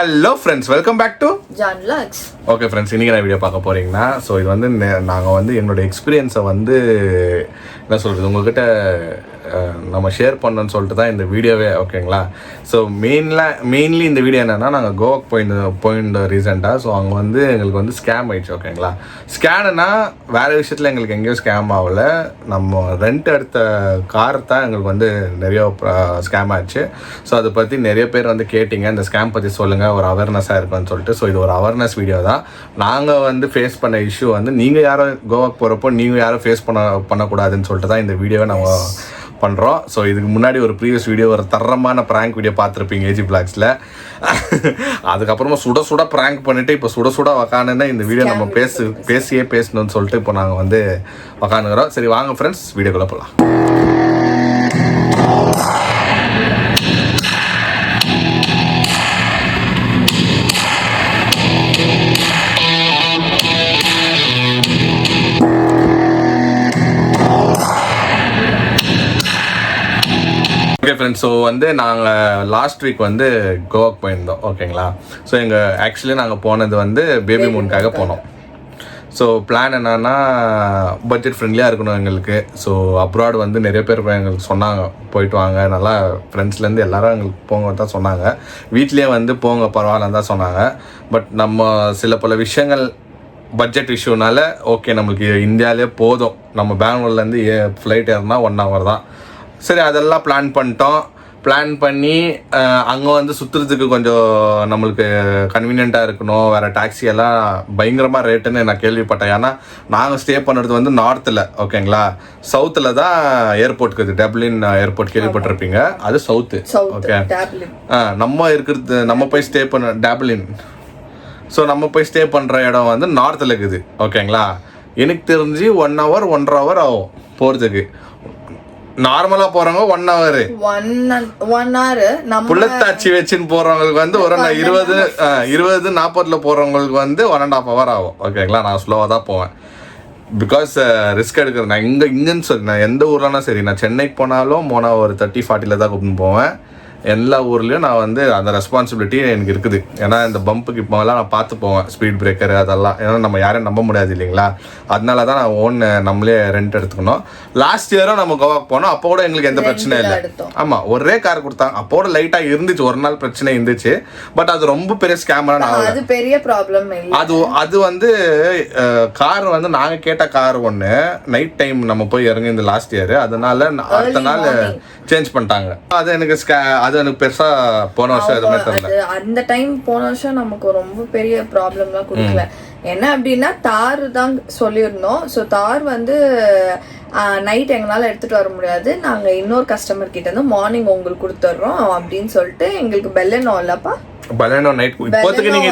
Hello friends, welcome back to John vlogs. Okay friends, இன்றைக்கி நான் video பார்க்க போகிறீங்கன்னா, ஸோ இது வந்து நாங்கள் வந்து என்னோடய எக்ஸ்பீரியன்ஸை வந்து என்ன சொல்கிறது உங்கள்கிட்ட நம்ம ஷேர் பண்ணணும்னு சொல்லிட்டு தான் இந்த வீடியோவே. ஓகேங்களா? ஸோ மெயின்லி இந்த வீடியோ என்னென்னா, நாங்கள் கோவாக்கு போயிருந்த ரீசெண்டாக. ஸோ அங்கே வந்து எங்களுக்கு வந்து ஸ்கேம் ஆகிடுச்சு. ஓகேங்களா? ஸ்கேனுனா வேறு விஷயத்தில் எங்களுக்கு எங்கேயும் ஸ்கேம் ஆகலை. நம்ம ரெண்ட் எடுத்த கார் தான் எங்களுக்கு வந்து நிறைய ஸ்கேம் ஆச்சு. ஸோ அதை பற்றி நிறைய பேர் வந்து கேட்டிங்க, இந்த ஸ்கேம் பற்றி சொல்லுங்கள், ஒரு அவேர்னஸாக இருக்குன்னு சொல்லிட்டு. ஸோ இது ஒரு அவேர்னஸ் வீடியோ தான். நாங்கள் வந்து ஃபேஸ் பண்ண இஷ்யூ வந்து நீங்கள் யாரும் கோவாக்கு போகிறப்போ நீங்கள் யாரும் ஃபேஸ் பண்ணக்கூடாதுன்னு சொல்லிட்டு தான் இந்த வீடியோவை நம்ம பண்ணுறோம். ஸோ இதுக்கு முன்னாடி ஒரு ப்ரீவியஸ் வீடியோ, ஒரு தரமான ப்ராங்க் வீடியோ பார்த்துருப்பீங்க ஏஜி பிளாக்ஸில். அதுக்கப்புறமா சுட ப்ராங்க் பண்ணிவிட்டு இப்போ சுட உக்காந்துன்னா இந்த வீடியோ நம்ம பேசணும்னு சொல்லிட்டு இப்போ நாங்கள் வந்து உக்காந்துக்கிறோம். சரி வாங்க ஃப்ரெண்ட்ஸ், வீடியோக்குள்ளே போகலாம். ஓகே ஃப்ரெண்ட்ஸ், ஸோ வந்து நாங்கள் லாஸ்ட் வீக் வந்து கோவாக்கு போயிருந்தோம். ஓகேங்களா? ஸோ ஆக்சுவலி நாங்கள் போனது வந்து பேபி மூனுக்காக போனோம். ஸோ பிளான் என்னன்னா, பட்ஜெட் ஃப்ரெண்ட்லியாக இருக்கணும் எங்களுக்கு. ஸோ அப்ராட் வந்து நிறைய பேர் எங்களுக்கு சொன்னாங்க, போயிட்டு வாங்க, நல்லா ஃப்ரெண்ட்ஸ்லேருந்து எல்லாரும் எங்களுக்கு போங்க தான் சொன்னாங்க. வீட்லேயே வந்து போங்க பரவாயில்லன்னு தான் சொன்னாங்க. பட் நம்ம சில பல விஷயங்கள் பட்ஜெட் இஷ்யூனால, ஓகே நம்மளுக்கு இந்தியாவிலே போதும், நம்ம பெங்களூர்லேருந்து ஃப்ளைட் ஏறினா 1 hour தான். சரி அதெல்லாம் பிளான் பண்ணி அங்கே வந்து சுற்றுறதுக்கு கொஞ்சம் நம்மளுக்கு கன்வீனியண்ட்டாக இருக்கணும். வேறு டாக்ஸியெல்லாம் பயங்கரமாக ரேட்டுன்னு நான் கேள்விப்பட்டேன். ஏன்னா நாங்கள் ஸ்டே பண்ணுறது வந்து நார்த்தில். ஓகேங்களா? சவுத்தில் தான் ஏர்போர்ட் இருக்குது. டப்ளின் ஏர்போர்ட் கேள்விப்பட்டிருப்பீங்க, அது சவுத்து. ஓகே, நம்ம போய் ஸ்டே பண்ண டப்ளின். ஸோ நம்ம போய் ஸ்டே பண்ணுற இடம் வந்து நார்த்தில் இருக்குது. ஓகேங்களா? எனக்கு தெரிஞ்சு 1 hour 1.5 hour ஆகும் போகிறதுக்கு. நார்மலா போறவங்க 1 hour, 1 hour. புள்ளத்தாச்சி வச்சுன்னு போறவங்களுக்கு வந்து ஒரு 20-40 போறவங்களுக்கு வந்து 1.5 hour ஆகும். ஓகேங்களா? நான் ஸ்லோவா தான் போவேன். பிகாஸ் ரிஸ்க் எடுக்கிறது. நான் இங்கன்னு சொல்லி நான் எந்த ஊர்லனா சரி, நான் சென்னைக்கு போனாலும் ஒரு 30-40 தான் கூப்பிட்டு போவேன். எல்லா ஊர்லேயும் நான் வந்து அந்த ரெஸ்பான்சிபிலிட்டி எனக்கு இருக்குது. ஏன்னா இந்த பம்புக்கு இப்போலாம் நான் பார்த்து போவேன், ஸ்பீட் பிரேக்கர் அதெல்லாம். ஏன்னா நம்ம யாரையும் நம்ப முடியாது இல்லைங்களா? அதனால தான் நான் நம்மளே ரெண்ட் எடுத்துக்கணும். லாஸ்ட் இயரும் நம்ம கோவாக்கு போனோம், அப்போ கூட எங்களுக்கு எந்த பிரச்சனையும் இல்லை. ஆமாம், ஒரே கார் கொடுத்தாங்க. அப்போ கூட லைட்டாக இருந்துச்சு, ஒரு நாள் பிரச்சனை இருந்துச்சு. பட் அது ரொம்ப பெரிய ஸ்கேமராக அது பெரிய ப்ராப்ளம். அது வந்து கார் வந்து நாங்கள் கேட்ட கார் ஒன்று நைட் டைம் நம்ம போய் இறங்கி இந்த லாஸ்ட் இயர். அதனால அடுத்த நாள் சேஞ்ச் பண்ணிட்டாங்க. அது எனக்கு பெருசா போன வருஷம் எதுவுமே தெரியல. அந்த டைம் போன வருஷம் நமக்கு ரொம்ப பெரிய ப்ராப்ளம்லாம் கொடுக்கல. என்ன அப்படின்னா, தார் தான் சொல்லியிருந்தோம். ஸோ தார் வந்து நைட் எங்களால் எடுத்துட்டு வர முடியாது, நாங்கள் இன்னொரு கஸ்டமர் கிட்ட இருந்து மார்னிங் உங்களுக்கு கொடுத்துட்றோம் அப்படின்னு சொல்லிட்டு எங்களுக்கு பெல்லனோ இல்லப்பா, பலனோ நைட் இப்போதைக்கு நீங்க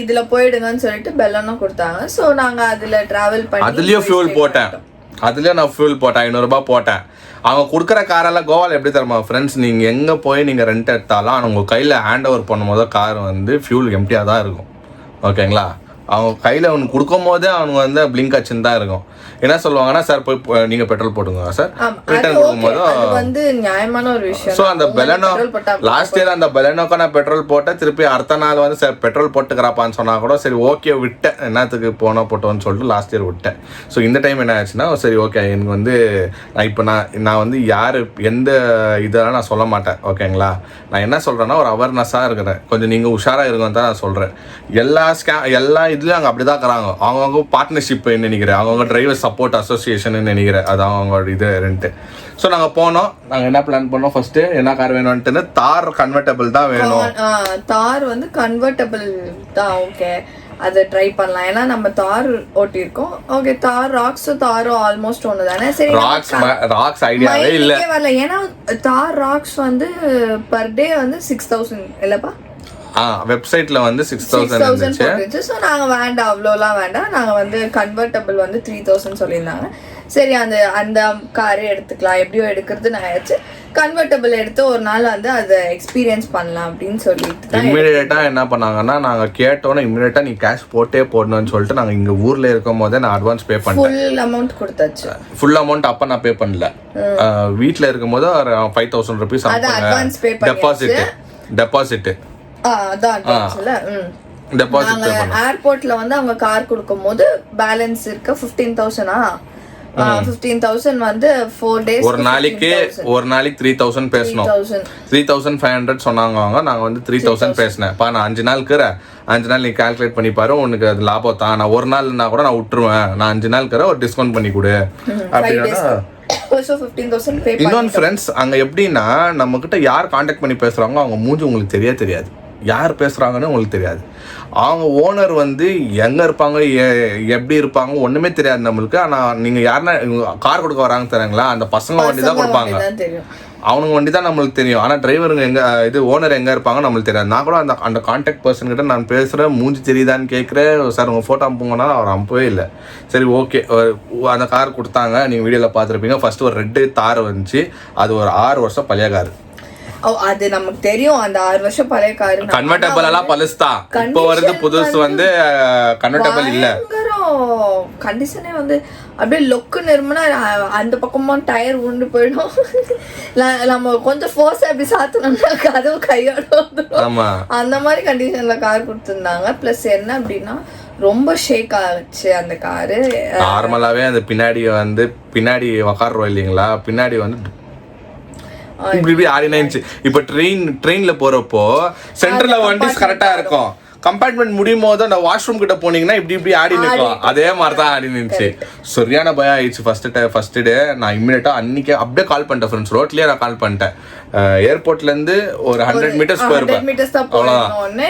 இதுல போயிடுங்கன்னு சொல்லிட்டு பெல்லனோ கொடுத்தாங்க. ஸோ நாங்க அதுல டிராவல் பண்ணி அதுலயும் ஃபியூல் போட்டேன். நான் ஃபியூல் போட்டேன், 500 ரூபாய் போட்டேன். அவங்க கொடுக்குற காரெல்லாம் கோவாவில் எப்படி தருமா ஃப்ரெண்ட்ஸ், நீங்கள் எங்கே போய் நீங்கள் ரெண்ட் எடுத்தாலும் ஆனால் உங்கள் கையில் ஹேண்ட் ஓவர் பண்ணும்போது கார் வந்து ஃபியூல் எம்டியாக தான் இருக்கும். ஓகேங்களா? அவங்க கையில் அவனுக்கு கொடுக்கும் போதே அவனுக்கு வந்து பிளிங்க் ஆச்சுன்னு தான் இருக்கும். என்ன சொல்லுவாங்கன்னா, சார் போய் நீங்கள் பெட்ரோல் போட்டுங்க சார், ரிட்டர்ன் கொடுக்கும்போது வந்து நியாயமான ஒரு விஷயம். ஸோ அந்த பெலனோ லாஸ்ட் இயர் அந்த பெலனோக்கு நான் பெட்ரோல் போட்டேன். திருப்பி அடுத்த நாள் வந்து சார் பெட்ரோல் போட்டுக்கிறாப்பான்னு சொன்னால் கூட சரி ஓகே விட்டேன், என்னத்துக்கு போட்டோன்னு சொல்லிட்டு லாஸ்ட் இயர் விட்டேன். ஸோ இந்த டைம் என்ன ஆச்சுன்னா, சரி ஓகே எனக்கு வந்து நான் வந்து யார் எந்த இதெல்லாம் நான் சொல்ல மாட்டேன். ஓகேங்களா? நான் என்ன சொல்கிறேன்னா, ஒரு அவேர்னஸாக இருக்கிறேன், கொஞ்சம் நீங்கள் உஷாராக இருக்குன்னு தான் நான் சொல்கிறேன். எல்லா இதுலேயும் அங்கே அப்படி தான் இருக்கிறாங்க. அவங்கவுங்க பார்ட்னர்ஷிப் நினைக்கிறேன், அவங்கவுங்க டிரைவர் சப்போர்ட் அசோசியேஷன் நினைக்கிறேன், அது அவங்களோட இது ரெண்ட்டு. ஸோ நாங்கள் போனோம். நாங்கள் என்ன பிளான் பண்ணோம், ஃபர்ஸ்ட்டு என்ன கார் வேணும்ட்டுன்னு, தார் கன்வெர்டபிள் தான் வேணும். தார் வந்து கன்வெர்டபிள் தான். ஓகே, அதை ட்ரை பண்ணலாம். ஏன்னா நம்ம தார் ஓட்டியிருக்கோம். ஓகே, தாரும் ஆல்மோஸ்ட் ஒன்று தானே. சரி, ராக்ஸ் ஐடியாவே இல்லை வரல. ஏன்னா தார் ராக்ஸ் வந்து பர் டே வந்து 6000 இல்லப்பா. வெப்சைட்ல வந்து 6000 இருந்துச்சு. ஸோ நாங்கள் வேண்டாம், அவ்வளோலாம் வேண்டாம், நாங்கள் வந்து கன்வெர்டபிள் வந்து 3000 சொல்லியிருந்தாங்க. சரி அந்த காரே எடுத்துக்கலாம், எப்படியோ எடுக்கிறதுன்னு ஆயிடுச்சு. கன்வெர்டபிள் எடுத்து ஒரு நாள் வந்து அதை எக்ஸ்பீரியன்ஸ் பண்ணலாம் அப்படின்னு சொல்லிட்டு இம்மிடியேட்டா என்ன பண்ணாங்கன்னா, நாங்கள் கேட்டோன்னே இம்மிடியேட்டா நீ கேஷ் போடணும்னு சொல்லிட்டு நாங்கள் இங்கே ஊரில் இருக்கும் போதே நான் அட்வான்ஸ் பே பண்ணேன். ஃபுல் அமௌண்ட் கொடுத்தாச்சு. ஃபுல் அமௌண்ட் அப்போ நான் பே பண்ணல. வீட்டில் இருக்கும் போது ஒரு 5000 rupees டெபாசிட். அதான் advance-ல. டெபாசிட் பே பண்ணோம். ஏர்போர்ட்ல வந்து அவங்க கார் கொடுக்கும்போது பேலன்ஸ் இருக்க 15,000 15,000 வந்து 4 days ஒரு நாளைக்கு 3,000 பேசணும். 3,500 சொன்னாங்க அவங்க. நாங்க வந்து 3,000 பேசினேன். நான் 5 நாள் இருக்கிறேன், 5 நாள் நீ கால்குலேட் பண்ணி பாரு, உனக்கு அது லாபம் தான். நான் ஒரு நாள்னா கூட நான் விட்டுருவேன், நான் 5 நாள் இருக்கிற ஒரு டிஸ்கவுண்ட் பண்ணி கொடு அப்படின்னா. இன்னொன்று ஃப்ரெண்ட்ஸ், அங்க எப்படின்னா நம்ம கிட்ட யார் கான்டாக்ட் பண்ணி பேசுறாங்க அவங்க மூஞ்சி உங்களுக்கு தெரியாது, யார் பேசுறாங்கன்னு உங்களுக்கு தெரியாது. அவங்க ஓனர் வந்து எங்க இருப்பாங்க, எப்படி இருப்பாங்க ஒண்ணுமே தெரியாது நம்மளுக்கு. ஆனா நீங்க யாருன்னா கார் கொடுக்க வராங்க தராங்களா, அந்த பசங்க வண்டி தான் கொடுப்பாங்க, அவனுங்க வண்டி தான் நம்மளுக்கு தெரியும். ஆனா டிரைவருங்க எங்க, இது ஓனர் எங்க இருப்பாங்க நம்மளுக்கு தெரியாது. நான் கூட அந்த கான்டாக்ட் பர்சன் கிட்ட நான் பேசுறேன், மூஞ்சி தெரியுதான்னு கேட்குறேன். சார் உங்க போட்டோ அனுப்புங்கன்னா அவர் அனுப்பவே இல்லை. சரி ஓகே, அந்த கார் கொடுத்தாங்க, நீங்க வீடியோல பார்த்துருப்பீங்க. ஃபர்ஸ்ட் ஒரு ரெட்டு தார் வந்துச்சு, அது ஒரு 6 வருஷம் பழைய கார். அது நமக்கு தெரியும், அந்த 6 வருஷம் பழைய காரு. கன்வெர்ட்டபிள் எல்லாம் பழசுதான், இப்போ வருது புதுசு வந்து கன்வெர்ட்டபிள் இல்ல. கண்டிஷனே வந்து அப்படியே லொக்கு நிறுமனா அந்த பக்கமா டயர் உண்டு போயிடும். நம்ம கொஞ்சம் ஃபோர்ஸ் அப்படி சாத்தணும்னா கதவு கையோட வந்துடும். அந்த மாதிரி கண்டிஷன்ல கார் கொடுத்துருந்தாங்க. பிளஸ் என்ன அப்படின்னா ரொம்ப ஷேக் ஆச்சு அந்த காரு. நார்மலாவே அந்த பின்னாடி உக்காடுறோம் இல்லைங்களா, பின்னாடி வந்து இப்படி ஆடினாச்சு. இப்ப ட்ரெயின்ல போறப்போ சென்டர்ல வண்டி கரெக்டா இருக்கும், கம்பார்ட்மெண்ட் முடியும் போது அந்த வாஷ்ரூம் கிட்ட போனீங்கன்னா இப்படி ஆடி நிற்கும். அதே மாதிரிதான் ஆடி நின்றுச்சு. சரியான பயம் ஆயிடுச்சு ஃபர்ஸ்ட் டே. நான் இம்மிடியட்டா அன்னைக்கு அப்படியே கால் பண்ணிட்டேன் ஃப்ரெண்ட்ஸ், ரோட்லயே நான் கால் பண்ணிட்டேன். ஏர்போர்ட்ல இருந்து ஒரு 100 மீட்டர்ஸ் போயிருப்பேன்.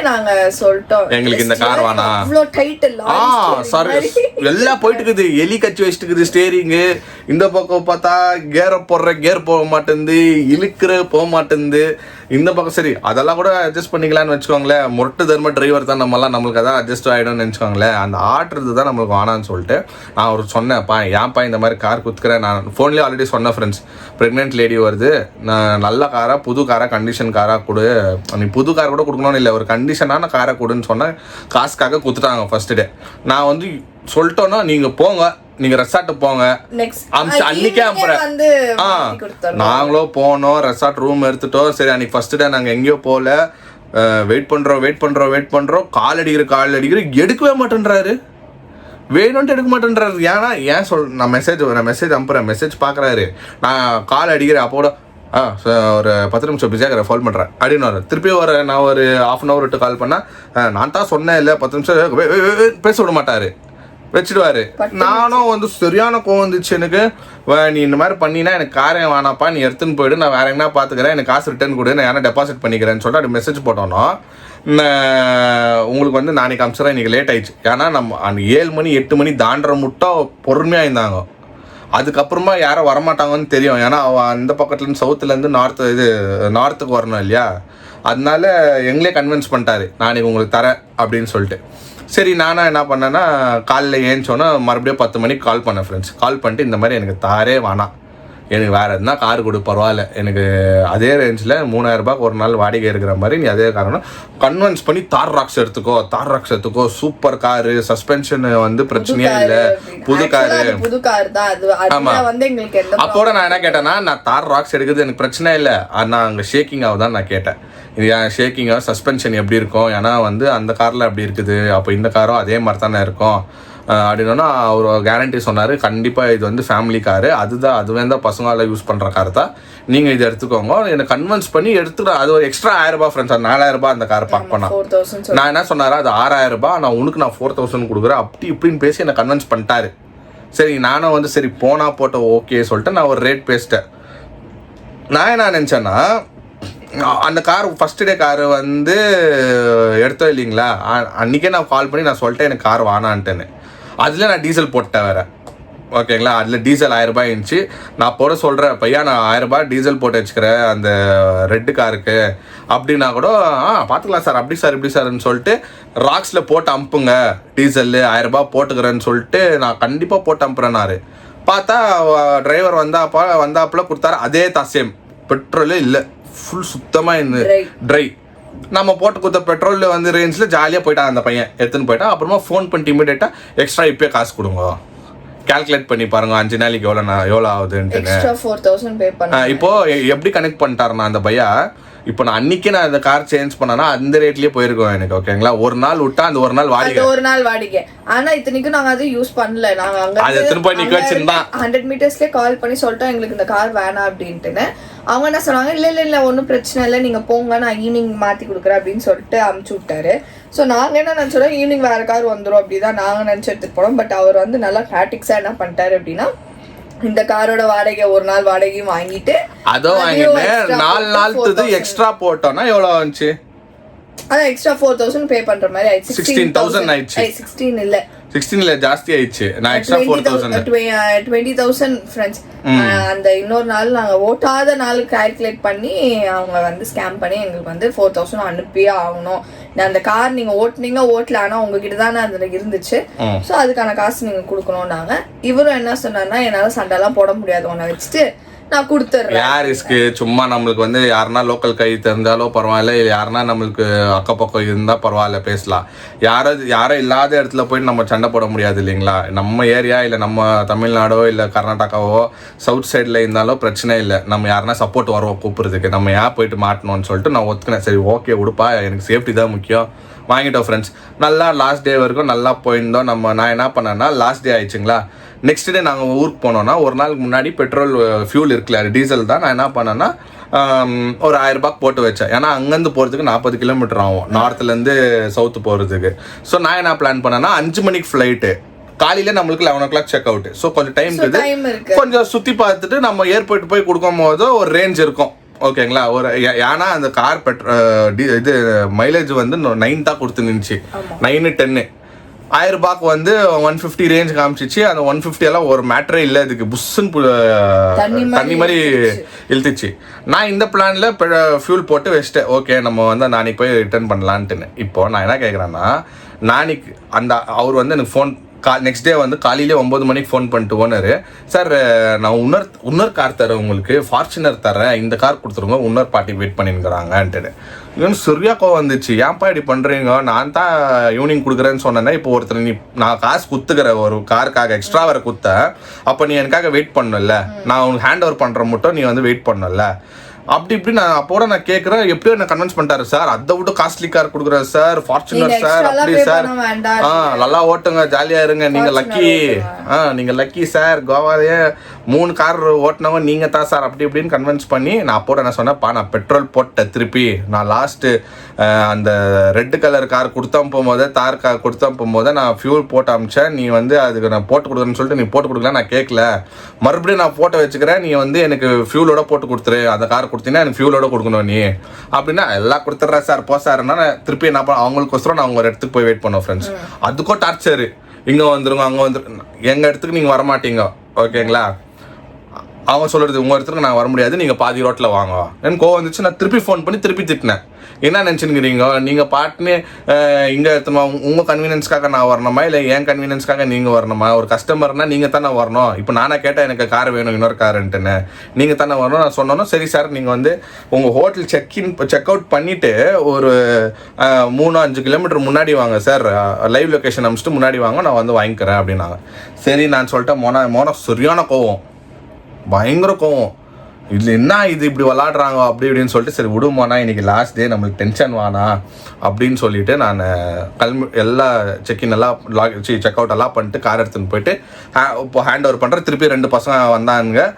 நாங்க சொல்லிட்டோம் எங்களுக்கு இந்த கார் வேணாம். சாரி, எல்லாம் போயிட்டு இருக்குது, எலி கச்சி வச்சுட்டு இருக்குது ஸ்டேரிங்கு. இந்த பக்கம் பார்த்தா கேர் போக மாட்டேங்குது, இழுக்கிற போக மாட்டேங்குது. இந்த பக்கம் சரி அதெல்லாம் கூட அட்ஜஸ்ட் பண்ணிக்கலாம்னு வச்சுக்கோங்களேன். முரட்டு தர்ம டிரைவர் தான் நம்மலாம், நம்மளுக்கு அதான் அட்ஜஸ்ட் ஆகிடும்னு நினச்சிக்கோங்களேன். அந்த ஆட்டுறது தான் நம்மளுக்கு வேணான்னு சொல்லிட்டு நான் அவர் சொன்னேன்ப்பா, ஏன்ப்பா இந்த மாதிரி கார் குத்துக்கிறேன். நான் ஃபோன்லேயே ஆல்ரெடி சொன்னேன் ஃப்ரெண்ட்ஸ், ப்ரெக்னென்ட் லேடி வருது, நான் நல்ல காராக புது காராக கண்டிஷன் காராக கொடு, நீ புது கார் கூட கொடுக்கணும்னு இல்லை, ஒரு கண்டிஷனான காரை கொடுன்னு சொன்னால் காசுக்காக குத்துட்டாங்க ஃபர்ஸ்ட் டே. நான் வந்து சொல்லிட்டோன்னா நீங்கள் போங்க, நீங்க ரெசார்ட் போங்க அன்னைக்கே அப்புறம் நாங்களும் போனோம், ரெசார்ட் ரூம் எடுத்துட்டோம். சரி அன்னைக்கு ஃபர்ஸ்ட் டே நாங்க எங்கேயோ போல, வெயிட் பண்றோம். கால் அடிக்கிற எடுக்கவே மாட்டேன்றாரு, வேணும்ட்டு எடுக்க மாட்டேன்றாரு. ஏன்னா நான் மெசேஜ் அனுப்புறேன், மெசேஜ் பாக்குறாரு, நான் கால் அடிக்கிறேன். அப்போ கூட ஒரு 10 நிமிஷம் பிஸியாக ஃபோன் பண்ணுறேன் அப்படின்னு திருப்பி நான் ஒரு 1/2 hour விட்டு கால் பண்ணா, நான் தான் சொன்னேன் இல்லை 10 நிமிஷம் பேச விட மாட்டாரு, வச்சிடுவாரு. நானும் வந்து சரியான கோவம் வந்துச்சு எனக்கு. நீ இந்த மாதிரி பண்ணினா எனக்கு காரே வேணாப்பா, நீ எடுத்துன்னு போயிடு, நான் வேற எங்கன்னா பார்த்துக்கிறேன், எனக்கு காசு ரிட்டர்ன் கொடு, நான் யாரா டெபாசிட் பண்ணிக்கிறேன்னு சொல்லிட்டு அப்படி மெசேஜ் போட்டோன்னா, உங்களுக்கு வந்து நாளைக்கு அமிச்சிடறேன். இன்றைக்கி லேட் ஆயிடுச்சு. ஏன்னா நம்ம அந்த 7 மணி 8 மணி தாண்டுற முட்டம் பொறுமையாக இருந்தாங்க. அதுக்கப்புறமா யாரும் வரமாட்டாங்கன்னு தெரியும். ஏன்னா அந்த பக்கத்துலேருந்து சவுத்துலேருந்து நார்த்துக்கு வரணும் இல்லையா, அதனால எங்களே கன்வின்ஸ் பண்ணிட்டாரு, நாளைக்கு உங்களுக்கு தரேன் அப்படின்னு சொல்லிட்டு. சரி நானும் என்ன பண்ணேன்னா காலைல ஏஞ்சோன்னா மறுபடியும் 10 மணிக்கு கால் பண்ணேன் ஃப்ரெண்ட்ஸ். கால் பண்ணிட்டு இந்த மாதிரி எனக்கு தாரே வேணாம், எனக்கு வேறு எதுனா கார் கொடு பரவாயில்ல, எனக்கு அதே ரேஞ்சில் 3000 ரூபாய்க்கு ஒரு நாள் வாடகை இருக்கிற மாதிரி நீ அதே காரணம் கன்வின்ஸ் பண்ணி தார் ராக்ஸ் எடுத்துக்கோ, சூப்பர் காரு, சஸ்பென்ஷன் வந்து பிரச்சனையே இல்லை, புது காரு தான். ஆமா, அப்போட நான் என்ன கேட்டேன்னா, நான் தார் ராக்ஸ் எடுக்கிறது எனக்கு பிரச்சனை இல்லை, ஆனால் அங்கே ஷேக்கிங் ஆகுதான் நான் கேட்டேன். இது ஏன் ஷேக்கிங்காக, சஸ்பென்ஷன் எப்படி இருக்கும், ஏன்னா வந்து அந்த காரில் அப்படி இருக்குது, அப்போ இந்த காரும் அதே மாதிரி தானே இருக்கும் அப்படின்னா அவர் கேரண்டி சொன்னார், கண்டிப்பாக இது வந்து ஃபேமிலி காரு, அதுவே தான் பசங்களால் யூஸ் பண்ணுற கார் தான், நீங்கள் இதை எடுத்துக்கோங்க. என்னை கன்வின்ஸ் பண்ணி எடுத்துக்கிறேன். அது ஒரு எக்ஸ்ட்ரா 1000 ரூபாய் ஃப்ரெண்ட்ஸ், 4000 ரூபாய் அந்த கார் பார்க் பண்ணா. நான் என்ன சொன்னாரா, அது 6000 ரூபாய், நான் உனக்கு நான் 4000 கொடுக்குறேன் அப்படி இப்படின்னு பேசி என்னை கன்வின்ஸ் பண்ணிட்டாரு. சரி நானும் வந்து சரி போனால் போட்ட ஓகே சொல்லிட்டு நான் ஒரு ரேட் பேசிட்டேன். நான் என்ன நினச்சேன்னா, அந்த கார் ஃபர்ஸ்ட் டே காரு வந்து எடுத்தோம் இல்லைங்களா, அன்றைக்கே நான் கால் பண்ணி நான் சொல்லிட்டேன் எனக்கு கார் வானான்ட்டேன்னு. அதில் நான் டீசல் போட்டேன் வேறு, ஓகேங்களா. அதில் டீசல் 1000 ரூபாய் இருந்துச்சு. நான் போட சொல்கிறேன், பையா நான் 1000 ரூபாய் டீசல் போட்டு வச்சுக்கிறேன் அந்த ரெட்டு காருக்கு அப்படின்னா கூட, பார்த்துக்கலாம் சார், அப்படி சார் இப்படி சார்ன்னு சொல்லிட்டு ராக்ஸில் போட்டு அனுப்புங்க, டீசல் 1000 ரூபாய் போட்டுக்கிறேன்னு சொல்லிட்டு நான் கண்டிப்பாக போட்டு அனுப்புகிறேன்னாரு. பார்த்தா டிரைவர் வந்தாப்புல கொடுத்தாரு, அதே தாசியம், பெட்ரோலே இல்லை, ஃபுல் சுத்தமாக இந்த ட்ரை. நம்ம போட்டு கொடுத்த பெட்ரோல் வந்து ரேஞ்சில் ஜாலியாக போயிட்டான் அந்த பையன், எடுத்துன்னு போயிட்டான். அப்புறமா ஃபோன் பண்ணிட்டு இமீடியட்டாக எக்ஸ்ட்ரா இப்போயே காசு கொடுங்க, கால்குலேட் பண்ணி பாருங்க 5 நாளைக்கு எவ்வளோ ஆகுதுன்ட்டு. இப்போ எப்படி கனெக்ட் பண்ணிட்டாருன்னா அந்த பையா, இப்போ நான் அன்னைக்கு நான் இந்த கார் சேஞ்ச் பண்ணனா அந்த ரேட்லயே போயிருக்கோம் எனக்கு. ஓகேங்களா, ஒரு நாள் விட்டா அந்த ஒரு நாள் வாடிக்கை. ஆனா இத்தனைக்கும் நாங்க அது யூஸ் பண்ணல. நாங்க அங்க அது திரும்ப நிக்க வச்சிருந்தா 100 மீட்டர்ஸ்லயே கால் பண்ணி சொல்லிட்டோம் எங்களுக்கு இந்த கார் வேணாம் அப்படின்ட்டுன்னு. அவங்க என்ன சொன்னாங்க, இல்ல ஒன்றும் பிரச்சனை இல்லை, நீங்க போங்க, நான் ஈவினிங் மாத்தி கொடுக்குறேன் அப்படின்னு சொல்லிட்டு அமுச்சு விட்டாரு. ஸோ நாங்க என்ன நினைச்சோம், ஈவினிங் வேற கார் வந்துடும் அப்படிதான் நாங்க நினைச்சு எடுத்துட்டு போனோம். பட் அவர் வந்து நல்லா டாக்டிக்ஸா என்ன பண்ணிட்டாரு அப்படின்னா, இந்த காரோட வாடகை ஒரு நாள் வாடகையும் வாங்கிட்டு அதோ வாங்கிட்டு 4 நாள் எக்ஸ்ட்ரா போட்டோம்னா எவ்வளவு வந்துச்சு? அதான் எக்ஸ்ட்ரா 4000 பே பண்ற மாதிரி ஆயிடுச்சு. 16,000 ஆயிடுச்சு. 16 இல்ல ஜாஸ்தி ஆயிடுச்சு. நான் எக்ஸ்ட்ரா 4,000 20,000 ஃப்ரெண்ட்ஸ். அந்த இன்னொரு நாள் நாங்க ஓட்டாத நாள் கால்குலேட் பண்ணி அவங்க வந்து ஸ்கேம் பண்ணி எங்களுக்கு வந்து 4,000 அனுப்பியே ஆகணும். அந்த கார் நீங்க ஓட்டுனீங்க ஓட்டல, ஆனா உங்ககிட்ட தானே அதுல இருந்துச்சு, சோ அதுக்கான காசு நீங்க கொடுக்கணும். நாங்க இவரும் என்ன சொன்னார்னா, என்னால சண்டை எல்லாம் போட முடியாது, உன்னை வச்சுட்டு நான் கொடுத்துறேன். யாருக்கு சும்மா நம்மளுக்கு வந்து யாருன்னா லோக்கல் கை தெரிஞ்சாலோ பரவாயில்ல, இல்லை யாருன்னா நம்மளுக்கு அக்கப்பக்கம் இருந்தா பரவாயில்ல, பேசலாம். யாரோ இல்லாத இடத்துல போயிட்டு நம்ம சண்டை போட முடியாது இல்லைங்களா. நம்ம ஏரியா இல்லை நம்ம தமிழ்நாடோ இல்லை கர்நாடகாவோ சவுத் சைடில் இருந்தாலும் பிரச்சனை இல்லை. நம்ம யாருன்னா சப்போர்ட் வரோம் கூப்பிட்றதுக்கு, நம்ம ஏன் போயிட்டு மாட்டணும்னு சொல்லிட்டு நான் ஒத்துக்கினேன். சரி ஓகே விடுப்பா, எனக்கு சேஃப்டி தான் முக்கியம், வாங்கிட்டோம் ஃப்ரெண்ட்ஸ். நல்லா லாஸ்ட் டே வரைக்கும் நல்லா போயிருந்தோம். நான் என்ன பண்ணேன்னா, லாஸ்ட் டே ஆயிடுச்சுங்களா, நெக்ஸ்ட் டே நாங்கள் ஊருக்கு போனோன்னா ஒரு நாளுக்கு முன்னாடி பெட்ரோல் ஃபியூல் இருக்குல்ல, டீசல் தான். நான் என்ன பண்ணேன்னா ஒரு 1000 ரூபாய்க்கு போட்டு வச்சேன். ஏன்னா அங்கேருந்து போகிறதுக்கு 40 கிலோமீட்டர் ஆகும் நார்த்லேருந்து சவுத்து போகிறதுக்கு. ஸோ நான் என்ன பிளான் பண்ணேன்னா, 5 மணிக்கு ஃப்ளைட்டு, காலையில நம்மளுக்கு 11 o'clock செக் அவுட். ஸோ கொஞ்சம் டைம் இருக்குது, கொஞ்சம் சுற்றி பார்த்துட்டு நம்ம ஏர்போர்ட் போய் கொடுக்கும் போது ஒரு ரேஞ்ச் இருக்கும். ஓகேங்களா, ஒரு ஏன்னா அந்த கார் இது மைலேஜ் வந்து 9 தான் கொடுத்து நின்றுச்சு, 9-10. 1000 ரூபாய்க்கு வந்து 150 ரேஞ்ச் காமிச்சிச்சு. அந்த 150 எல்லாம் ஒரு மேட்டரே இல்லை, இதுக்கு புஷ்ஷுன்னு தண்ணி மாதிரி இழுத்துச்சு. நான் இந்த பிளான்ல ஃபியூல் போட்டு வச்சிட்டேன். ஓகே நம்ம வந்து நாளைக்கு போய் ரிட்டர்ன் பண்ணலான்ட்டுன்னு. இப்போ நான் என்ன கேட்குறேன்னா, நாளைக்கு அவர் வந்து எனக்கு ஃபோன் நெக்ஸ்ட் டே வந்து காலையிலே 9 மணிக்கு ஃபோன் பண்ணிட்டு ஓனர், சார் நான் இன்னொரு கார் தரேன் உங்களுக்கு, ஃபார்ச்சுனர் தரேன், இந்த கார் கொடுத்துருங்க, இன்னொரு பார்ட்டி வெயிட் பண்ணிருக்கிறாங்கன்ட்டு. இவன் சரியா கோவம் வந்துச்சு. ஏன்ப்பா இப்படி பண்ணுறீங்க, நான் தான் ஈவினிங் கொடுக்குறேன்னு சொன்னேன்னா, இப்போ ஒருத்தர் நான் காசு குத்துக்கிற ஒரு காருக்காக எக்ஸ்ட்ரா வர குத்த, அப்போ நீ எனக்காக வெயிட் பண்ணல, நான் உனக்கு ஹேண்ட் ஓவர் பண்ணுற மட்டும் நீ வந்து வெயிட் பண்ணல அப்படி இப்படி. நான் அப்போட நான் கேட்குறேன், எப்படியோ என்ன கன்வின்ஸ் பண்ணிட்டாரு சார், அதை விட்டு காஸ்ட்லி கார் கொடுக்குறாரு சார், ஃபார்ச்சுனர் சார், அப்படி சார், நல்லா ஓட்டுங்க, ஜாலியா இருங்க, நீங்க லக்கி சார், கோவாலேயே 3 கார் ஓட்டினவங்க நீங்க தான் சார், அப்படி இப்படின்னு கன்வின்ஸ் பண்ணி நான் அப்போட என்ன சொன்னேன்ப்பா, நான் பெட்ரோல் போட்டேன் திருப்பி. நான் லாஸ்ட்டு அந்த ரெட் கலர் கார் கொடுத்தம் போகும்போது, தார் கார் கொடுத்தம் போகும்போது நான் ஃபியூல் போட்டு அமிச்சேன். நீ வந்து அதுக்கு நான் போட்டு கொடுக்குறேன்னு சொல்லிட்டு நீ போட்டு கொடுக்கல, நான் கேட்கல, மறுபடியும் நான் போட்டோ வச்சுக்கிறேன், நீ வந்து எனக்கு ஃபியூலோட போட்டு கொடுத்துரு, அந்த கார் கொடுத்தீங்கன்னா எனக்கு ஃபியூலோட கொடுக்கணும் நீ அப்படின்னா. எல்லாம் கொடுத்துட்றேன் சார், போ சார்னா திருப்பி என்ன பண்ண, அவங்களுக்கோசரம் நான் ஒரு இடத்துக்கு போய் வெயிட் பண்ணோம் ஃப்ரெண்ட்ஸ். அதுக்கும் டார்ச்சரு, இங்கே வந்துருங்க அங்கே வந்துருங்க, எங்கள் இடத்துக்கு நீங்கள் வரமாட்டீங்க. ஓகேங்களா, அவங்க சொல்கிறது உங்கள் இடத்துக்கு நான் வர முடியாது, நீங்கள் பாதி ரோட்டில் வாங்க. எனக்கு கோவம் வந்துச்சு. நான் திருப்பி ஃபோன் பண்ணி திருப்பி திட்டினேன். என்ன நினச்சிருக்கிறீங்க, நீங்கள் பாட்டுன்னு இங்கே எடுத்துமா, உங்கள் கன்வீனியன்ஸ்க்காக நான் வரணுமா, இல்லை என் கன்வீனியன்ஸ்க்காக நீங்கள் வரணுமா? ஒரு கஸ்டமர்னா நீங்கள் தானே வரணும். இப்போ நானே கேட்டால் எனக்கு கார் வேணும், இன்னொரு காருன்ட்டுன்னு, நீங்கள் தானே வரணும். நான் சொன்னோன்னா சரி சார், நீங்கள் வந்து உங்கள் ஹோட்டல் செக் அவுட் பண்ணிவிட்டு ஒரு 3-5 கிலோமீட்டர் முன்னாடி வாங்க சார், லைவ் லொக்கேஷன் அனுப்பிச்சிட்டு முன்னாடி வாங்க, நான் வந்து வாங்கிக்கிறேன் அப்படின்னாங்க. சரி நான் சொல்லிட்டேன். மோன சரியான கோவம், பயங்கர கோவம், இதில் என்ன இது இப்படி விளாடுறாங்க அப்படி இப்படின்னு சொல்லிட்டு, சரி விடுமாண்ணா இன்னைக்கு லாஸ்ட் டே, நம்மளுக்கு டென்ஷன் வானா அப்படின்னு சொல்லிட்டு நான் எல்லா செக்இன் எல்லாம் செக் அவுட் எல்லாம் பண்ணிட்டு கார் எடுத்துன்னு போயிட்டு இப்போ ஹேண்ட் ஓவர் பண்ணுறேன். திருப்பி 2 பசங்க வந்தாங்க,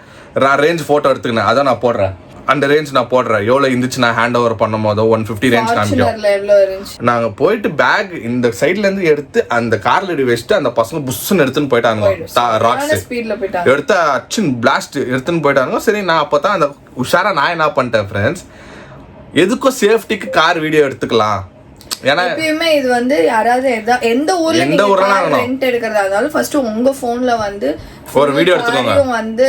நான் ரேஞ்ச் ஃபோட்டோ எடுத்துக்கினேன், அதான் நான் போடுறேன், அந்த ரேஞ்ச் நான் போடுறேன். எவ்வளோ இருந்துச்சு நான் ஹேண்ட் ஓவர் பண்ணும் போதோ 150 ரேஞ்ச் காமிக்கும். நாங்கள் போயிட்டு பேக் இந்த சைட்ல இருந்து எடுத்து அந்த கார்ல வச்சுட்டு அந்த பசங்க புஷ்ன்னு எடுத்துன்னு போயிட்டாங்க, ராக்ஸ் எடுத்து அச்சின் பிளாஸ்ட் எடுத்துன்னு போயிட்டாங்க. சரி நான் அப்போ தான் அந்த உஷாரா நான் என்ன பண்ணிட்டேன் ஃப்ரெண்ட்ஸ், எதுக்கும் சேஃப்டிக்கு கார் வீடியோ எடுத்துக்கலாம். ஏன்னா எப்பயுமே இது வந்து யாராவது எந்த ஊர்ல ரெண்ட் எடுக்கிறதா இருந்தாலும் ஃபர்ஸ்ட் உங்க போன்ல வந்து ஒரு வீடியோ எடுத்துக்கோங்க, வந்து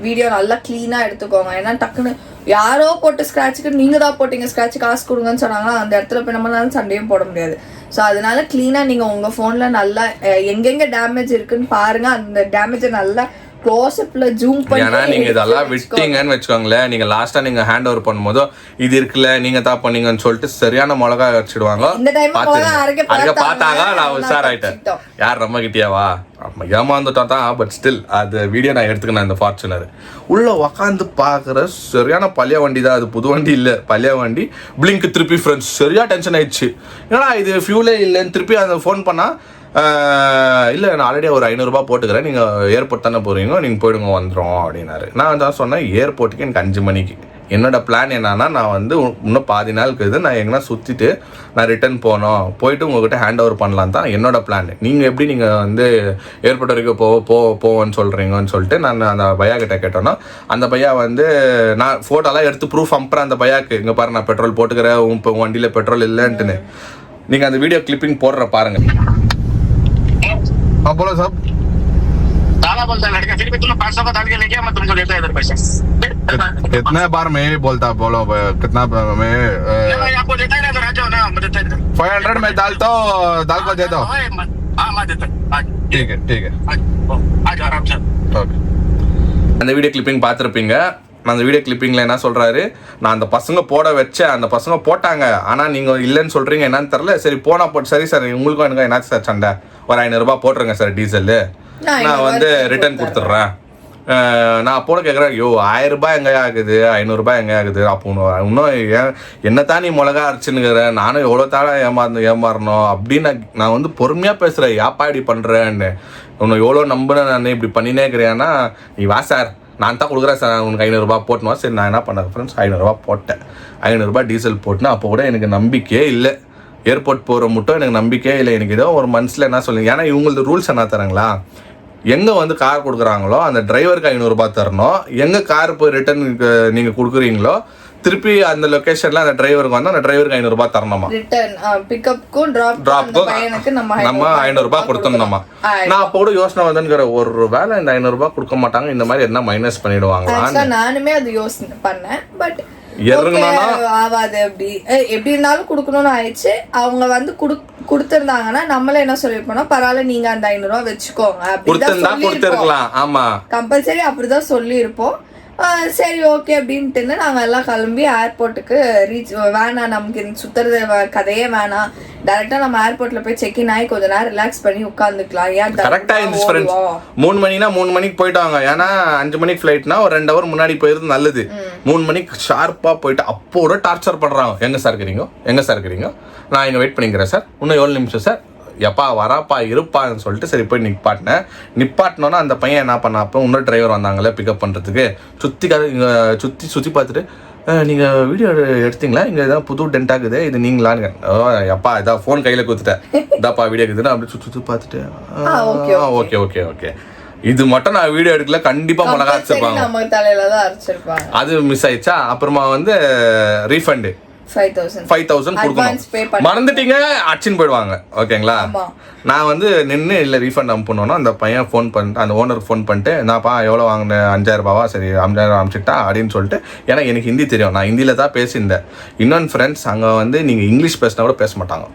வீடியோ நல்லா கிளீனா எடுத்துக்கோங்க. ஏன்னா டக்குன்னு யாரோ போட்டு ஸ்கிராட்சுக்கு நீங்க தான் போட்டீங்க, ஸ்கிராட்ச் காசு கொடுங்கன்னு சொன்னாங்கன்னா அந்த இடத்துல போய் நம்மளால சண்டையும் போட முடியாது. ஸோ அதனால கிளீனா நீங்க உங்க போன்ல நல்லா எங்கெங்க டேமேஜ் இருக்குன்னு பாருங்க, அந்த டேமேஜை நல்லா க்ளோஸ்அப்ல ஜூம் பண்ணி. ஏன்னா நீங்க இதெல்லாம் விட்டீங்கன்னு வச்சுக்கோங்களேன், நீங்க லாஸ்டா நீங்க ஹேண்ட் ஓவர் பண்ணும்போது இது இருக்குல்ல நீங்க தான் பண்ணீங்கன்னு சொல்லிட்டு சரியான மிளகா வச்சிடுவாங்க. இந்த டைம் பார்த்தாங்க நான் உஷாராயிட்டேன், யார் நம்ம கிட்டியாவா ஏமாந்துட்டான் தான், பட் ஸ்டில் அது வீடியோ நான் எடுத்துக்கினேன். அந்த ஃபார்ச்சுனர் உள்ளே உக்காந்து பார்க்குற சரியான பழைய வண்டி தான் அது, புது வண்டி இல்லை, பழைய வண்டி. பிளிங்க் திருப்பி ஃப்ரெண்ட்ஸ் சரியாக டென்ஷன் ஆயிடுச்சு. ஏன்னா இது ஃபியூலே இல்லைன்னு திருப்பி அந்த ஃபோன் பண்ணால், இல்லை நான் ஆல்ரெடி ஒரு 500 ரூபாய் போட்டுக்கிறேன், நீங்கள் ஏர்போர்ட் தானே போகிறீங்க, நீங்கள் போயிடுங்க வந்துடும் அப்படின்னாரு. நான் தான் சொன்னேன் ஏர்போர்ட்டுக்கு எனக்கு 5 மணிக்கு. என்னோடய பிளான் என்னன்னா, நான் வந்து இன்னும் பாதி நாளுக்கு இது நான் எங்கன்னா சுற்றிட்டு நான் ரிட்டர்ன் போயிட்டு உங்கள்கிட்ட ஹேண்ட் ஓவர் பண்ணலாம் தான் என்னோட பிளான். நீங்கள் எப்படி நீங்கள் வந்து ஏர்போர்ட் வரைக்கும் போவோன்னு சொல்கிறீங்கன்னு சொல்லிட்டு நான் அந்த பையா கிட்ட கேட்டோன்னா, அந்த பையா வந்து நான் ஃபோட்டோலாம் எடுத்து ப்ரூஃப் அனுப்புகிறேன் அந்த பையாக்கு, இங்கே பாரு நான் பெட்ரோல் போட்டுக்கிறேன், இப்போ வண்டியில் பெட்ரோல் இல்லைன்ட்டுன்னு. நீங்கள் அந்த வீடியோ கிளிப்பிங் போடுற பாருங்க. बोलो साहब, ताला बोलता है लड़का, फिर भी तुमने 500 का डाल के लेके मैं तुमको देता इधर पैसा। कितने बार मैं भी बोलता, बोलो कितना मैं आपको देता है ना, इधर आ जाओ ना, मैं देता है 500 में डाल को दे दो। हाँ मैं देता हूँ, ठीक है आज आराम से। ஓகே. அந்த வீடியோ கிளிப்பிங் பார்த்துருப்பீங்க. நான் அந்த வீடியோ கிளிப்பிங்கில் என்ன சொல்கிறாரு, நான் அந்த பசங்க போட வச்சேன், அந்த பசங்க போட்டாங்க, ஆனால் நீங்கள் இல்லைன்னு சொல்கிறீங்க என்னன்னு தெரில. சரி போனால் போட்டு, சரி சார் உங்களுக்கும் எனக்கு என்னாச்சு சார் சண்டை, ஒரு 500 ரூபாய் போட்டுருங்க சார் டீசலு, நான் வந்து ரிட்டர்ன் கொடுத்துட்றேன். நான் அப்போ கேட்குறேன், ஐயோ 1000 ரூபாய் எங்கே ஆகுது, 500 ரூபாய் எங்கே ஆகுது, அப்போ இன்னும் என்னத்தான் நீ மிளகா அரைச்சுன்னுக்கிறேன், நானும் எவ்வளோ தானே ஏமாறணும் அப்படின்னு நான் வந்து பொறுமையாக பேசுகிறேன். ஏப்பா இப்படி பண்ணுறேன்னு, உன்னை எவ்வளோ நம்புறேன் நான், இப்படி பண்ணினே இருக்கிறேன்னா, நீ வா சார் நான் தான் கொடுக்குறேன் சார் உனக்கு 500 ரூபாய் போட்டுமா. சரி நான் என்ன பண்ணேன் ஃப்ரெண்ட்ஸ், 500 ரூபாய் போட்டேன். 500 ரூபாய் டீசல் போட்டுனா அப்போ கூட எனக்கு நம்பிக்கையே இல்லை, ஏர்போர்ட் போகிற மட்டும் எனக்கு நம்பிக்கையே இல்லை. எனக்கு ஏதோ ஒரு மனசில் என்ன சொல்லுங்க, ஏன்னா இவங்களது ரூல்ஸ் என்ன தராங்களா, எங்கே வந்து கார் கொடுக்குறாங்களோ அந்த டிரைவருக்கு 500 ரூபாய் தரணும், எங்கே கார் போய் ரிட்டர்ன் நீங்கள் கொடுக்குறீங்களோ திருப்பி அந்த லொகேஷன்ல அந்த டிரைவருக்கு வந்து அந்த டிரைவருக்கு 500 ரூபாய் தரணுமா, ரிட்டர்ன் பிக்கப்க்கும் டிராப்க்கும் நம்ம 500 ரூபாய் கொடுத்துடணுமா. நான் அப்போ கூட யோசனை வந்துங்கிற, ஒரு வேளை இந்த 500 ரூபாய் கொடுக்க மாட்டாங்க, இந்த மாதிரி என்ன மைனஸ் பண்ணிடுவாங்க. நானுமே அது யோசனை பண்ணேன், பட் ஆவாது. எப்படி இருந்தாலும் கொடுக்கணும்னு ஆயிடுச்சு. அவங்க வந்து கொடுத்திருந்தாங்கன்னா நம்மள என்ன சொல்லிருப்போம்னா, பரவாயில்ல நீங்க அந்த 500 ரூபாய் வச்சுக்கோங்க அப்படிதான் கம்பல்சரி அப்படிதான் சொல்லியிருப்போம். சரி ஓகே அப்படின்ட்டு நாங்கள் எல்லாம் கிளம்பி ஏர்போர்ட்டுக்கு வேணாம், நமக்கு இந்த சுத்துறது கதையே வேணாம், டைரக்டா நம்ம ஏர்போர்ட்ல போய் செக் இன் ஆகி கொஞ்ச நேரம் ரிலாக்ஸ் பண்ணி உட்காந்துக்கலாம். ஏன் கரெக்டா இருந்துச்சு ஃப்ரெண்ட்ஸ். 3 மணினா 3 மணிக்கு போயிட்டாங்க, ஏன்னா 5 மணிக்கு ஃபிளைட்னா ஒரு 2 ஹவர் முன்னாடி போயிருது நல்லது. 3 மணிக்கு ஷார்ப்பா போயிட்டு அப்போ கூட டார்ச்சர் பண்றாங்க, எங்க சார் இருக்கிறீங்க, நான் இங்க வெயிட் பண்ணிக்கிறேன் சார், இன்னும் 7 நிமிஷம் சார், எப்பா வராப்பா இருப்பான்னு சொல்லிட்டு சரி போய் நிப்பாட்டினோன்னா அந்த பையன் என்ன பண்ண, அப்போ இன்னொரு டிரைவர் வந்தாங்களே பிக்கப் பண்ணுறதுக்கு, சுற்றி பார்த்துட்டு நீங்கள் வீடியோ எடுத்தீங்களா, இங்கே எதாவது புது டென்ட் ஆகுது, இது நீங்களான்னு. எப்பா இதான் ஃபோன் கையில் கொடுத்துட்டேன், இதாப்பா வீடியோ இருக்குதுன்னு அப்படி சுற்றி பார்த்துட்டு ஓகே இது மட்டும் நான் வீடியோ எடுக்கல, கண்டிப்பாக மிளகா அரைச்சிருப்பாங்க, அது மிஸ் ஆயிடுச்சா. அப்புறமா வந்து ரீஃபண்டு 5,000 கொடுக்கணும், மறந்துட்டீங்க அடிச்சுன்னு போயிடுவாங்க. ஓகேங்களா, நான் வந்து நின்று இல்லை ரீஃபண்ட் அனுப்பணும்னா அந்த பையன் ஃபோன் பண்ணிட்டு அந்த ஓனருக்கு ஃபோன் பண்ணிட்டு, நான்ப்பா எவ்வளோ வாங்கினேன், 5,000 ரூபாவா, சரி 5,000 அனுப்பிச்சிட்டா அப்படின்னு சொல்லிட்டு, ஏன்னா எனக்கு ஹிந்தி தெரியும், நான் ஹிந்தியில் தான் பேசியிருந்தேன். இன்னொன்று ஃப்ரெண்ட்ஸ், அங்கே வந்து நீங்கள் இங்கிலீஷ் பேசினா கூட பேச மாட்டாங்க,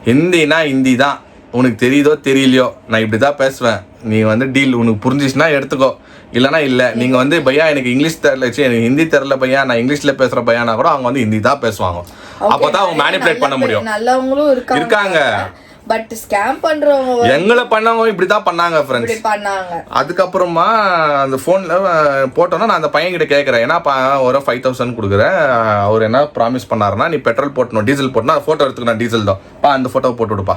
ஹிந்தினா ஹிந்தி தான், உனக்கு தெரியுதோ தெரியலையோ நான் இப்படி தான் பேசுவேன், நீ வந்து டீல் உனக்கு புரிஞ்சிச்சுன்னா எடுத்துக்கோ, இல்லைனா இல்லை. நீங்கள் வந்து பையா எனக்கு இங்கிலீஷ் தெரியல, எனக்கு ஹிந்தி தெரியல பையா, நான் இங்கிலீஷில் பேசுகிற பையனா கூட அவங்க வந்து ஹிந்தி தான் பேசுவாங்க, அப்போ தான் அவங்க மேனிபுலேட் பண்ண முடியும். நல்லவங்களும் இருக்காங்க, பட் ஸ்கேம் பண்றவங்க எங்களை பண்ணவங்க இப்படி தான் பண்ணாங்க ஃப்ரெண்ட்ஸ். அதுக்கப்புறமா அந்த ஃபோனில் போட்டோன்னா நான் அந்த பையன் கிட்ட கேட்குறேன், ஏன்னாப்பா ஒரு 5,000 கொடுக்குறேன், அவர் என்ன ப்ராமிஸ் பண்ணாருன்னா, நீ பெட்ரோல் போட்டணும் டீசல் போட்டணும், ஃபோட்டோ எடுத்துக்கணும், டீசல் தான் பா, அந்த ஃபோட்டோவை போட்டு விடுப்பா,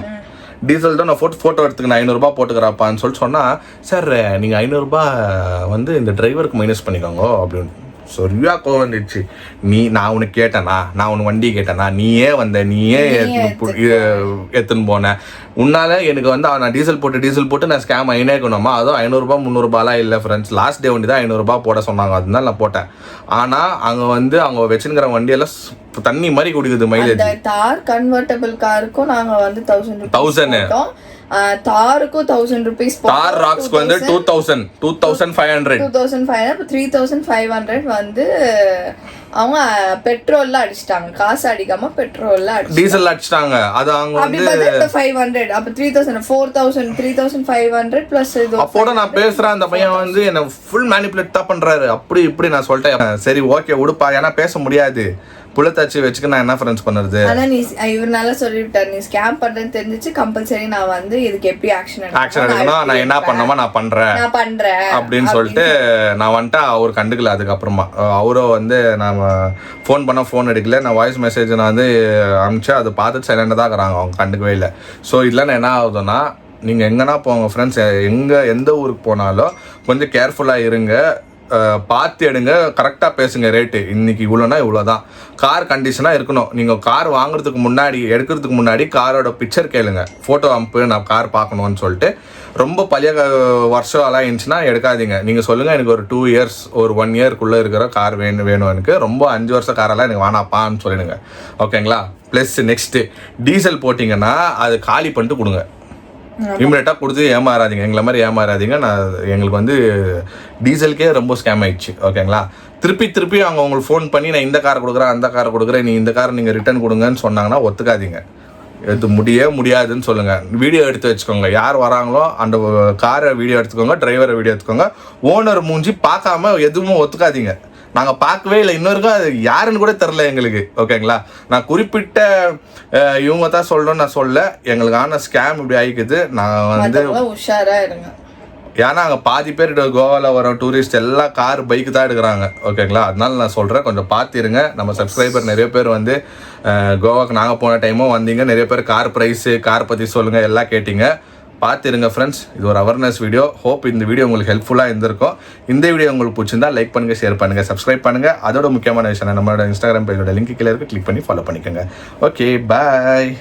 டீசல் தான் நான் ஃபோட்டோ எடுத்துக்கணும், 500 ரூபாய் போட்டுக்கிறாப்பான்னு சொல்லிட்டு சொன்னால், சார் நீங்கள் 500 ரூபாய் வந்து இந்த டிரைவருக்கு மைனஸ் பண்ணிக்கோங்க அப்படின்னு சரியா கோவம் வந்துடுச்சு. நான் உனக்கு கேட்டேனா, நான் உனக்கு வண்டி கேட்டேனா, நீயே எடுத்துன்னு போனேன், உன்னால எனக்கு வந்து நான் டீசல் போட்டு நான் ஸ்கேம் ஆகினேக்கணுமா, அதுவும் 500 ரூபாய் 300 ரூபாய்லாம் இல்லை ஃப்ரெண்ட்ஸ், லாஸ்ட் டே வண்டி தான் 500 ரூபாய் போட சொன்னாங்க, அதனால நான் போட்டேன். ஆனால் அங்கே வந்து அவங்க வச்சுருக்கிற வண்டியெல்லாம் தண்ணி மாதிரி குடிக்குது மைலேஜ். தார் கன்வெர்ட்டபிள் காருக்கும் நாங்கள் வந்து 1,000 தாருக்கும் 1,000 rupees, தார் ராக்ஸ்க்கு வந்து 2,500 3,500 வந்து அவங்க பெட்ரோல்ல அடிச்சிட்டாங்க, காசு அடிக்காம பெட்ரோல்ல டீசல் அடிச்சிட்டாங்க. அது அவங்க வந்து 500, அப்ப 3,000 4,000 3,500 பிளஸ் இது. அப்போட நான் பேசுறேன், அந்த பையன் வந்து என்ன ஃபுல் மேனிபுலேட் தான் பண்றாரு, அப்படி இப்படி நான் சொல்லிட்டேன், சரி ஓகே விடுப்பா, ஏன்னா பேச முடியாது, புள்ளத்தாச்சி வச்சுக்க நான் என்ன ஃப்ரெண்ட்ஸ் பண்ணுறது. ஆனா நீ இவர்னால சொல்லிவிட்டார், நீ ஸ்கேம் பண்றேன்னு தெரிஞ்சிச்சு, கம்பல்சரி நான் வந்து இதுக்கு எப்படி ஆக்ஷன் எடுக்கணும், நான் என்ன பண்ணணுமோ நான் பண்றேன் அப்படின்னு சொல்லிட்டு நான் வந்துட்டு அவர் கண்டுக்கல. அதுக்கப்புறமா அவரும் வந்து நான் ஃபோன் பண்ண ஃபோன் எடுக்கல, நான் வாய்ஸ் மெசேஜ் நான் வந்து அனுப்பிச்சேன், அதை பார்த்துட்டு சைலண்டாக தான் இருக்கிறாங்க, அவங்க கண்டுக்கவே இல்லை. ஸோ இதெல்லாம் என்ன ஆகுதுன்னா, நீங்கள் எங்கன்னா போங்க ஃப்ரெண்ட்ஸ், எந்த ஊருக்கு போனாலும் கொஞ்சம் கேர்ஃபுல்லாக இருங்க, பார்த்து எடுங்க, கரெக்டாக பேசுங்க. ரேட்டு இன்றைக்கி இவ்வளோனா இவ்வளோ தான். கார் கண்டிஷனாக இருக்கணும். நீங்கள் கார் வாங்குறதுக்கு முன்னாடி, எடுக்கிறதுக்கு முன்னாடி காரோட பிக்சர் கேளுங்க, ஃபோட்டோ அனுப்பு, நான் கார் பார்க்கணுன்னு சொல்லிட்டு. ரொம்ப பழைய வருஷம் எல்லாம் இருந்துச்சுன்னா எடுக்காதீங்க. நீங்கள் சொல்லுங்கள், எனக்கு ஒரு 2 இயர்ஸ் ஒரு 1 இயர்க்குள்ளே இருக்கிற கார் வேணும் எனக்கு, ரொம்ப 5 வருஷம் காரெல்லாம் எனக்கு வேணாப்பான்னு சொல்லிடுங்க, ஓகேங்களா. ப்ளஸ் நெக்ஸ்ட்டு டீசல் போட்டிங்கன்னா அது காலி பண்ணிட்டு கொடுங்க, இம்மிடியட்டாக கொடுத்து ஏமாறாதீங்க, எங்களை மாதிரி ஏமாறாதீங்க. எங்களுக்கு வந்து டீசலுக்கே ரொம்ப ஸ்கேம் ஆயிடுச்சு, ஓகேங்களா. திருப்பி அவங்க உங்களுக்கு ஃபோன் பண்ணி நான் இந்த காரை கொடுக்குறேன், அந்த காரை கொடுக்குறேன், நீ இந்த காரை நீங்கள் ரிட்டர்ன் கொடுங்கன்னு சொன்னாங்கன்னா ஒத்துக்காதீங்க. இது முடியாதுன்னு சொல்லுங்கள். வீடியோ எடுத்து வச்சுக்கோங்க, யார் வராங்களோ அந்த காரை வீடியோ எடுத்துக்கோங்க, டிரைவரை வீடியோ எடுத்துக்கோங்க. ஓனர் மூஞ்சி பார்க்காம எதுவும் ஒத்துக்காதீங்க. நாங்கள் பார்க்கவே இல்லை, இன்னொருக்கும் அது யாருன்னு கூட தெரில எங்களுக்கு, ஓகேங்களா. நான் குறிப்பிட்ட இவங்க தான் சொல்லணும்னு நான் சொல்ல, எங்களுக்கான ஸ்கேம் இப்படி ஆகிக்குது. நான் வந்து உஷாராக இருங்க, ஏன்னா அங்கே பாதி பேர் கோவாவில் வர டூரிஸ்ட் எல்லாம் கார் பைக்கு தான் எடுக்கிறாங்க, ஓகேங்களா. அதனால நான் சொல்கிறேன், கொஞ்சம் பார்த்துருங்க. நம்ம சப்ஸ்கிரைபர் நிறைய பேர் வந்து கோவாக்கு நாங்கள் போன டைமும் வந்தீங்க, நிறைய பேர் கார் ப்ரைஸு, கார் பற்றி சொல்லுங்கள் எல்லாம் கேட்டிங்க. பார்த்துருங்க ஃப்ரெண்ட்ஸ், இது ஒரு அவேர்னஸ் வீடியோ. ஹோப் இந்த வீடியோ உங்களுக்கு ஹெல்ப்ஃபுல்லாக இருந்திருக்கும். இந்த வீடியோ உங்களுக்கு பிடிச்சிருந்தா லைக் பண்ணுங்கள், ஷேர் பண்ணுங்கள், சப்ஸ்கிரைப் பண்ணுங்கள். அதோட முக்கியமான விஷயம், நம்மளோட இன்ஸ்டாகிராம் பேஜோட லிங்க் கீழே இருக்குது, கிளிக் பண்ணி ஃபாலோ பண்ணிக்கோங்க. ஓகே, பாய்.